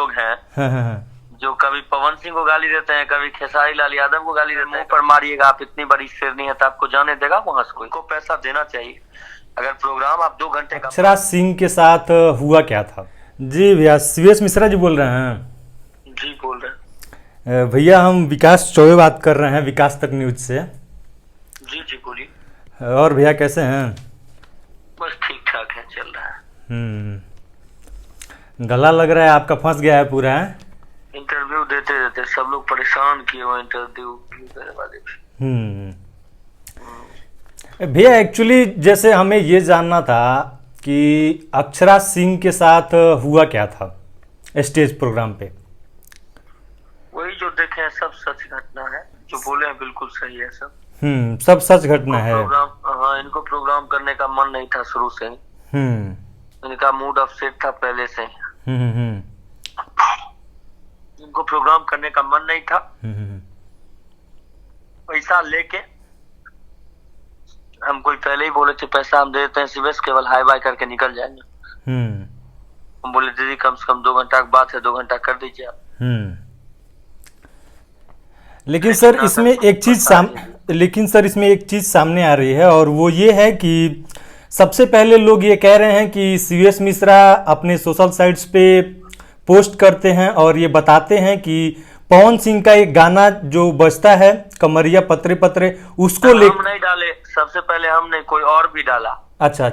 लोग हैं जो कभी पवन सिंह को गाली देते हैं, कभी खेसारी लाल यादव को गाली देते हैं। मुंह पर मारिएगा, आप इतनी बड़ी शेरनी है तो आपको जाने देगा वहां से कोई? को पैसा देना चाहिए। अगर प्रोग्राम आप 2 घंटे का। अक्षरा सिंह के साथ हुआ क्या था? जी भैया, सीवीएस मिश्रा जी बोल रहे हैं? जी बोल रहे हैं भैया, हम विकास चौबे बात कर रहे हैं, विकास तक न्यूज से। जी जी बोलिए। और भैया कैसे हैं? बस ठीक ठाक है, चल रहा है। गला लग रहा है आपका फंस गया है पूरा है? इंटरव्यू देते देते सब लोग परेशान किए हुए इंटरव्यू देने वाले। भैया एक्चुअली जैसे हमें ये जानना था कि अक्षरा सिंह के साथ हुआ क्या था स्टेज प्रोग्राम पे? वही जो देखे हैं सब सच घटना है, जो बोले हैं बिल्कुल सही है सब। सब सच घटना है। हाँ, इनको प्रोग्राम करने का मन नहीं था शुरू से ही। इनका मूड अपसेट था पहले से। इनको प्रोग्राम करने का मन नहीं था। पैसा लेके हम कोई पहले ही बोले थे पैसा हम दे देते हैं सीबीएस, केवल हाई बाय करके निकल जाएंगे। हम बोले दीदी कम से कम 2 घंटा की बात है, 2 घंटा कर दीजिए आप। लेकिन सर इसमें एक चीज सामने आ रही है, और वो ये है कि सबसे पहले लोग ये कह रहे हैं कि सीवीएस मिश्रा अपने सोशल साइट्स पे पोस्ट करते हैं और ये बताते हैं कि पवन सिंह का एक गाना जो बजता है कमरिया पत्रे पत्रे, उसको ले हम नहीं डाले, सबसे पहले हम नहीं, कोई और भी डाला। अच्छा।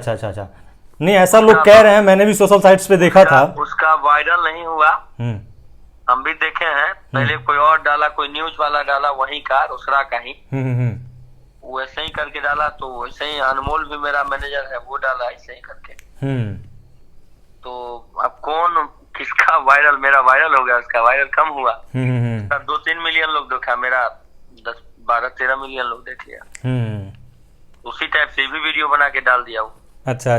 नहीं, ऐसा लोग कह रहे हैं, मैंने भी सोशल साइट्स पे देखा था। उसका वायरल नहीं हुआ। हम भी देखे हैं, पहले कोई और डाला, कोई न्यूज वाला डाला वहीं का, रोसड़ा का ही। वैसे ही करके डाला, तो वैसे ही अनमोल भी मेरा मैनेजर है, वो डाला ऐसे ही करके। तो अब कौन किसका वायरल? मेरा वायरल हो गया, उसका वायरल कम हुआ। 2-3 मिलियन लोग देखा, मेरा 10-12-13 मिलियन लोग देख लिया। उसी टाइप से भी वीडियो बना के डाल दिया वो। अच्छा।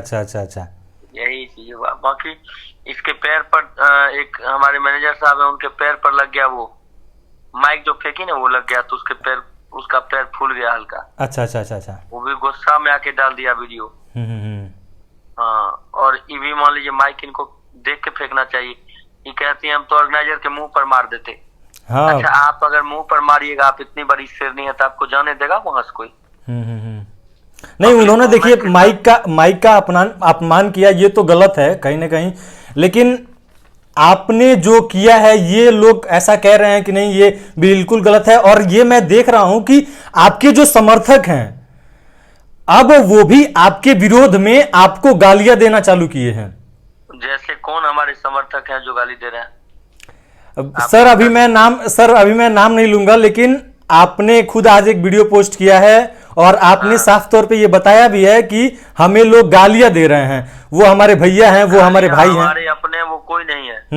यही चीज हुआ। बाकी इसके पैर पर एक हमारे मैनेजर साहब है, उनके पैर पर लग गया वो माइक जो फेंकी ना, वो लग गया, तो उसका पैर फूल गया हल्का। अच्छा। वो भी गुस्सा में आके डाल दिया वीडियो। हाँ, और ये भी मान लीजिए माइक इनको देख के फेंकना चाहिए। ये कहती है हम तो ऑर्गेनाइजर के मुंह पर मार देते। हाँ। अच्छा, आप अगर मुंह पर मारिएगा, आप इतनी बड़ी शेरनी है तो आपको जाने देगा वहां से कोई? नहीं, उन्होंने देखिए माइक का अपमान किया, ये तो गलत है कहीं ना कहीं, लेकिन आपने जो किया है ये लोग ऐसा कह रहे हैं कि नहीं ये बिल्कुल गलत है। और ये मैं देख रहा हूं कि आपके जो समर्थक हैं अब वो भी आपके विरोध में आपको गालियां देना चालू किए हैं। जैसे कौन हमारे समर्थक हैं जो गाली दे रहे हैं? सर अभी मैं नाम नहीं लूंगा, लेकिन आपने खुद आज एक वीडियो पोस्ट किया है और आपने साफ तौर पे ये बताया भी है कि हमें लोग गालियां दे रहे हैं। वो हमारे भैया हैं, वो हमारे भाई हैं, हमारे अपने, वो कोई नहीं है।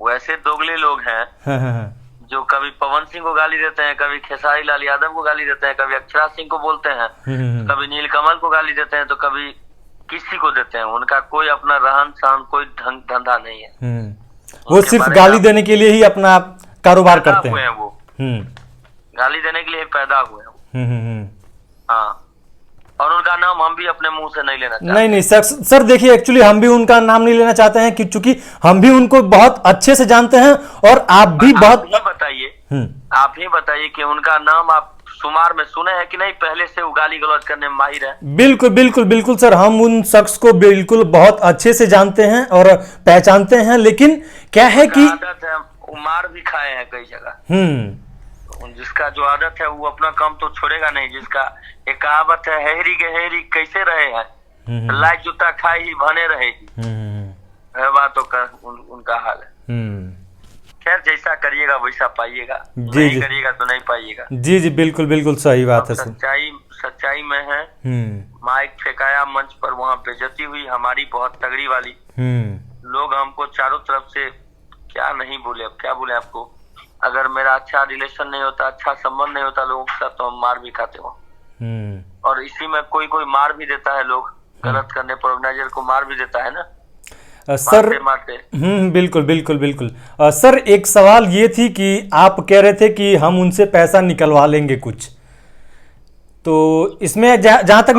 वैसे दोगले लोग हैं जो कभी पवन सिंह को गाली देते हैं, कभी खेसारी लाल यादव को गाली देते हैं, कभी अक्षरा सिंह को बोलते हैं, कभी नीलकमल को गाली देते हैं, तो कभी किसी को देते हैं। उनका कोई अपना रहन सहन, कोई धंधा नहीं है। वो सिर्फ गाली देने के लिए ही अपना कारोबार करते हैं। वो गाली देने के लिए पैदा हुए हैं। हाँ, और उनका नाम हम भी अपने मुंह से नहीं लेना चाहते। नहीं सर देखिए, एक्चुअली हम भी उनका नाम नहीं लेना चाहते हैं कि चूंकि हम भी उनको बहुत अच्छे से जानते हैं, और आप भी बहुत आप ही बताइए कि उनका नाम आप शुमार में सुने हैं कि नहीं? पहले से वो गाली गलौज करने में माहिर है। बिल्कुल सर, हम उन शख्स को बिल्कुल बहुत अच्छे से जानते हैं और पहचानते हैं, लेकिन क्या है कि वो मार भी खाए हैं कई जगह। जिसका जो आदत है वो अपना काम तो छोड़ेगा नहीं। जिसका एक कहावत है, हेरी के हेरी कैसे रहे हैं, लाइक जूता खाई ही बने रहेगी। बातों का उनका हाल है। खैर, जैसा करिएगा वैसा पाइएगा, नहीं करिएगा तो नहीं पाइएगा। जी बिल्कुल सही बात है। सच्चाई में है। माइक फेंकाया मंच पर, वहाँ बेइज्जती हुई हमारी बहुत तगड़ी वाली। लोग हमको चारों तरफ से क्या नहीं बोले, अब क्या बोले आपको। अगर मेरा अच्छा रिलेशन नहीं होता, अच्छा संबंध नहीं होता लोगों के साथ, तो हम मार भी खाते वहाँ। और इसी में कोई मार भी देता है, लोग गलत करने पर ऑर्गेनाइजर को मार भी देता है ना सर। मारते। बिल्कुल सर, एक सवाल ये थी कि आप कह रहे थे कि हम उनसे पैसा निकलवा लेंगे कुछ, तो इसमें जहां तक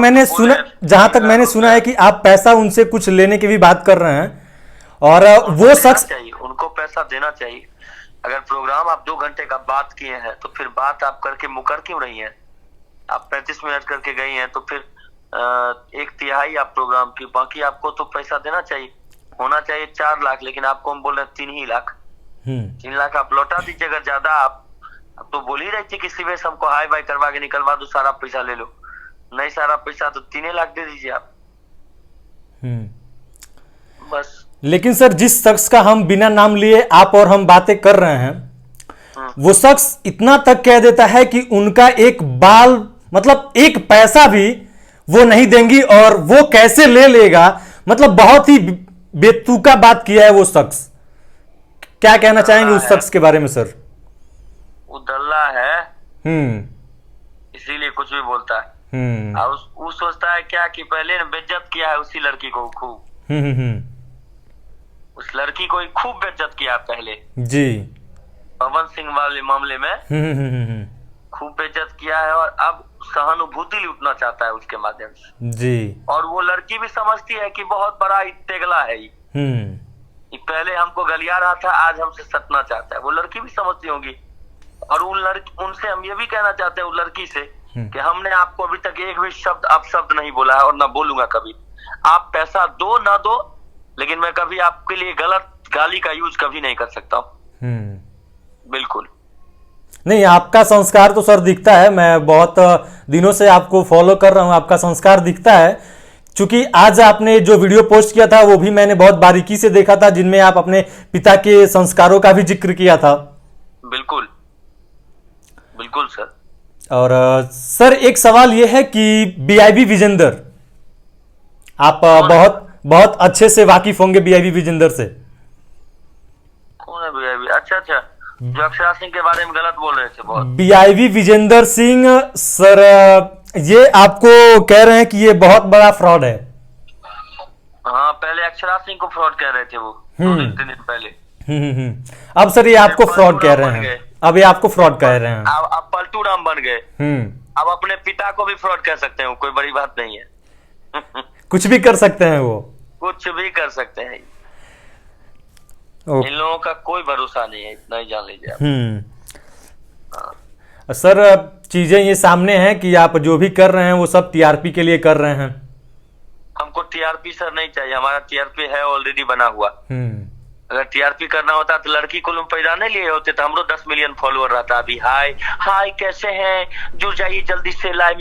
मैंने सुना है कि आप पैसा उनसे कुछ लेने की भी बात कर रहे हैं, और वो शख्स चाहिए उनको पैसा पैसा देना चाहिए। अगर प्रोग्राम आप 2 घंटे का बात किए हैं तो फिर बात आप करके मुकर क्यों रही हैं? आप 35 मिनट करके गई हैं तो फिर 1/3 आप प्रोग्राम की, बाकी आपको तो पैसा देना चाहिए। होना चाहिए 4 लाख, लेकिन आपको हम बोल रहे हैं 3 ही लाख। 3 लाख आप लौटा दीजिए। अगर ज्यादा आप तो बोल ही रही थी कि सीवेस हमको हाई बाई करवा के निकलवा दो, सारा पैसा ले लो। नहीं सारा पैसा तो 3 लाख दे दीजिए आप बस। लेकिन सर जिस शख्स का हम बिना नाम लिए आप और हम बातें कर रहे हैं, वो शख्स इतना तक कह देता है कि उनका एक बाल मतलब एक पैसा भी वो नहीं देंगी, और वो कैसे ले लेगा, मतलब बहुत ही बेतुका बात किया है वो शख्स। क्या कहना चाहेंगे उस शख्स के बारे में सर? वो दल्ला है, इसीलिए कुछ भी बोलता है। और वो सोचता है क्या कि पहले ने बेइज्जत किया है उसी लड़की को खूब। उस लड़की को ही खूब बेइज्जत किया पहले जी, पवन सिंह वाले मामले में खूब बेइज्जत किया है, और अब सहानुभूति लूटना चाहता है उसके माध्यम से जी। और वो लड़की भी समझती है कि बहुत बड़ा तेगला है ये पहले हमको गलिया रहा था, आज हमसे सटना चाहता है। वो लड़की भी समझती होंगी। और उनसे हम ये भी कहना चाहते हैं उस लड़की से कि हमने आपको अभी तक एक भी शब्द अपशब्द नहीं बोला है और ना बोलूंगा कभी। आप पैसा दो ना दो, लेकिन मैं कभी आपके लिए गलत गाली का यूज कभी नहीं कर सकता हूँ। बिल्कुल नहीं, आपका संस्कार तो सर दिखता है। मैं बहुत दिनों से आपको फॉलो कर रहा हूं, आपका संस्कार दिखता है। चूंकि आज आपने जो वीडियो पोस्ट किया था वो भी मैंने बहुत बारीकी से देखा था, जिनमें आप अपने पिता के संस्कारों का भी जिक्र किया था। बिल्कुल बिल्कुल सर। और सर एक सवाल यह है कि बीआईबी विजेंदर, आप बहुत बहुत अच्छे से वाकिफ होंगे बीआईबी विजेंदर से। कौन है बीआईबी? अच्छा, जो अक्षरा सिंह के बारे में गलत बोल रहे थे बहुत। बीआईबी विजेंदर सिंह सर, ये आपको कह रहे हैं कि ये बहुत बड़ा फ्रॉड है। हाँ, पहले अक्षरा सिंह को फ्रॉड कह रहे थे वो 2 दिन पहले। अब सर ये आपको फ्रॉड कह रहे हैं। अब ये आपको फ्रॉड कह रहे हैं। अब पलटू राम बन गए। अब अपने पिता को भी फ्रॉड कह सकते हैं, कोई बड़ी बात नहीं है। कुछ भी कर सकते हैं वो, कुछ भी कर सकते हैं। इन लोगों का कोई भरोसा नहीं है, इतना ही जान लीजिए आप। सर चीजें ये सामने हैं कि आप जो भी कर रहे हैं वो सब टीआरपी के लिए कर रहे हैं। हमको टीआरपी सर नहीं चाहिए, हमारा टीआरपी है ऑलरेडी बना हुआ। अगर टीआरपी करना होता तो लड़की को लोग पैदा नहीं लिए होते, तो हमरो 10 मिलियन फॉलोअर रहता अभी। हाय कैसे हैं, जुड़ जाइए जल्दी से, लाइव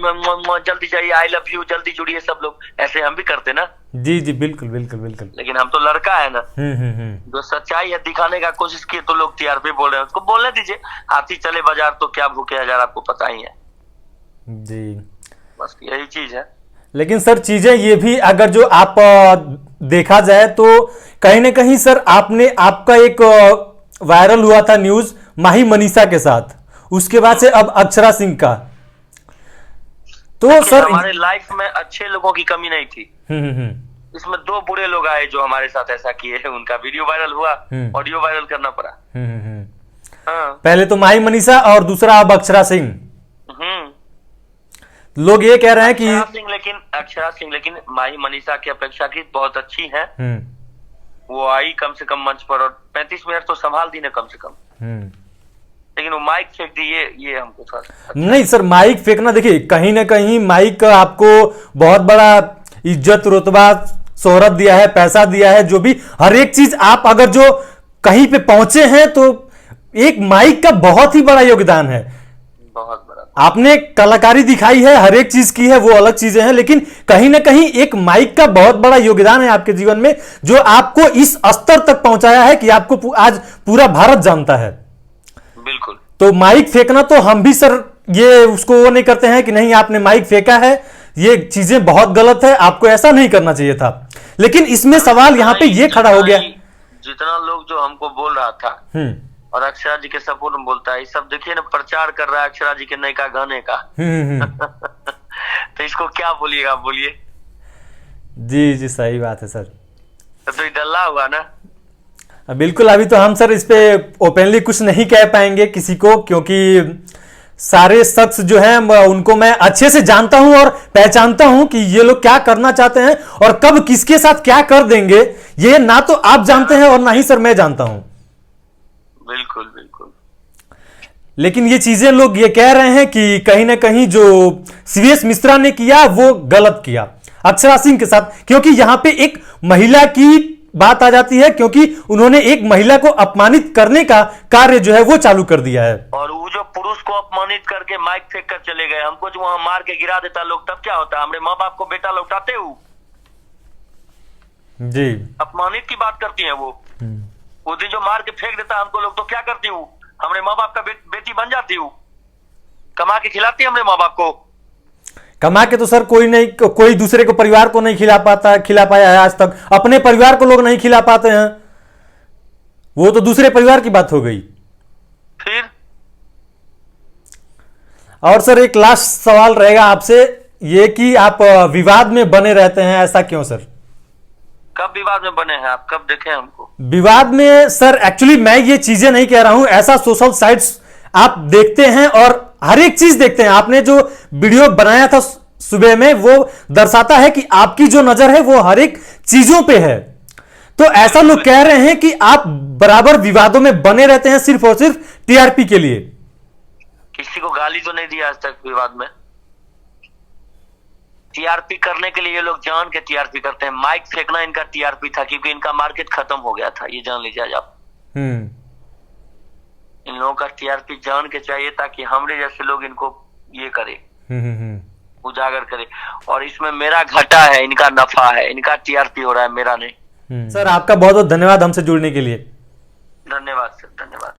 जल्दी जाइए, आई लव यू, जल्दी जुड़िए सब लोग, ऐसे हम भी करते ना। जी जी बिल्कुल बिल्कुल बिल्कुल। लेकिन हम तो लड़का है ना, जो सच्चाई है दिखाने का कोशिश की तो लोग टीआरपी बोल रहे हैं। उसको बोलने दीजिए, हाथी चले बाजार तो क्या भूखे हजार, आपको पता ही है जी। बस यही चीज है। लेकिन सर चीजें ये भी अगर जो आप देखा जाए तो कहीं ना कहीं सर आपका एक वायरल हुआ था न्यूज माही मनीषा के साथ, उसके बाद से अब अक्षरा सिंह का। तो सर हमारे लाइफ में अच्छे लोगों की कमी नहीं थी। इसमें 2 बुरे लोग आए जो हमारे साथ ऐसा किए हैं, उनका वीडियो वायरल हुआ, ऑडियो वायरल करना पड़ा। पहले तो माही मनीषा और दूसरा अब अक्षरा सिंह। लोग ये कह रहे हैं कि अक्षरा सिंह लेकिन माही मनीषा की अपेक्षाकृत बहुत अच्छी है। वो आई कम से कम मंच पर और 35 मिनट तो संभाल दी ना कम से कम। लेकिन वो माइक फेंक दी, ये हमको था नहीं सर। माइक फेंकना देखिए, कहीं ना कहीं माइक आपको बहुत बड़ा इज्जत रुतबा शोहरत दिया है, पैसा दिया है, जो भी हर एक चीज आप अगर जो कहीं पे पहुंचे हैं तो एक माइक का बहुत ही बड़ा योगदान है। बहुत बड़ा आपने कलाकारी दिखाई है, हर एक चीज की है, वो अलग चीजें हैं, लेकिन कहीं ना कहीं एक माइक का बहुत बड़ा योगदान है आपके जीवन में, जो आपको इस स्तर तक पहुंचाया है कि आपको आज पूरा भारत जानता है। बिल्कुल। तो माइक फेंकना तो हम भी सर ये उसको वो नहीं करते हैं कि नहीं आपने माइक फेंका है, ये चीजें बहुत गलत है, आपको ऐसा नहीं करना चाहिए था। लेकिन इसमें सवाल यहाँ पे ये खड़ा हो गया, जितना लोग जो हमको बोल रहा था और अक्षरा जी के सपोर्ट में बोलता है, ये सब देखिए ना प्रचार कर रहा है अक्षरा जी के नए का गाने का। तो इसको क्या बोलिएगा, बोलिए। जी जी सही बात है सर। तो डल्ला हुआ ना। बिल्कुल। अभी तो हम सर इस पे ओपनली कुछ नहीं कह पाएंगे किसी को, क्योंकि सारे शख्स जो हैं उनको मैं अच्छे से जानता हूं और पहचानता हूं कि ये लोग क्या करना चाहते हैं और कब किसके साथ क्या कर देंगे, ये ना तो आप जानते हैं और ना ही सर मैं जानता हूं। बिल्कुल बिल्कुल। लेकिन ये चीजें लोग ये कह रहे हैं कि कहीं ना कहीं जो सीवीएस मिश्रा ने किया वो गलत किया अक्षरा सिंह के साथ, क्योंकि यहां पे एक महिला की बात आ जाती है, क्योंकि उन्होंने एक महिला को अपमानित करने का कार्य जो है वो चालू कर दिया है। और वो जो पुरुष को अपमानित करके माइक फेंक कर चले गए, हमको जो वहां मार के गिरा देता लोग, तब क्या होता? हमारे माँ बाप को बेटा लौटाते हो जी। अपमानित की बात करती है वो दिन जो मार के फेंक देता हमको लोग, तो क्या करती हूँ? हमारे माँ बाप का बेटी बन जाती हूँ, कमा के खिलाती हमारे माँ बाप को। कमा के तो सर कोई नहीं, कोई दूसरे को परिवार को नहीं खिला पाया है आज तक। अपने परिवार को लोग नहीं खिला पाते हैं, वो तो दूसरे परिवार की बात हो गई। फिर और सर एक लास्ट सवाल रहेगा आपसे, ये कि आप विवाद में बने रहते हैं, ऐसा क्यों सर? कब विवाद में बने हैं आप? कब देखे हमको विवाद में? सर एक्चुअली मैं ये चीजें नहीं कह रहा हूं, ऐसा सोशल साइट्स आप देखते हैं और हर एक चीज देखते हैं। आपने जो वीडियो बनाया था सुबह में वो दर्शाता है कि आपकी जो नजर है वो हर एक चीजों पे है। तो ऐसा लोग कह रहे हैं कि आप बराबर विवादों में बने रहते हैं सिर्फ और सिर्फ टीआरपी के लिए। किसी को गाली तो नहीं दिया आज तक विवाद में। टीआरपी करने के लिए ये लोग जान के टीआरपी करते हैं। माइक फेंकना इनका टीआरपी था, क्योंकि इनका मार्केट खत्म हो गया था, ये जान लीजिए आज आप। इन लोगों का टीआरपी जान के चाहिए, ताकि हमरे जैसे लोग इनको ये करे, उजागर करे। और इसमें मेरा घाटा है, इनका नफा है। इनका टीआरपी हो रहा है, मेरा नहीं। सर आपका बहुत बहुत धन्यवाद हमसे जुड़ने के लिए। धन्यवाद सर, धन्यवाद।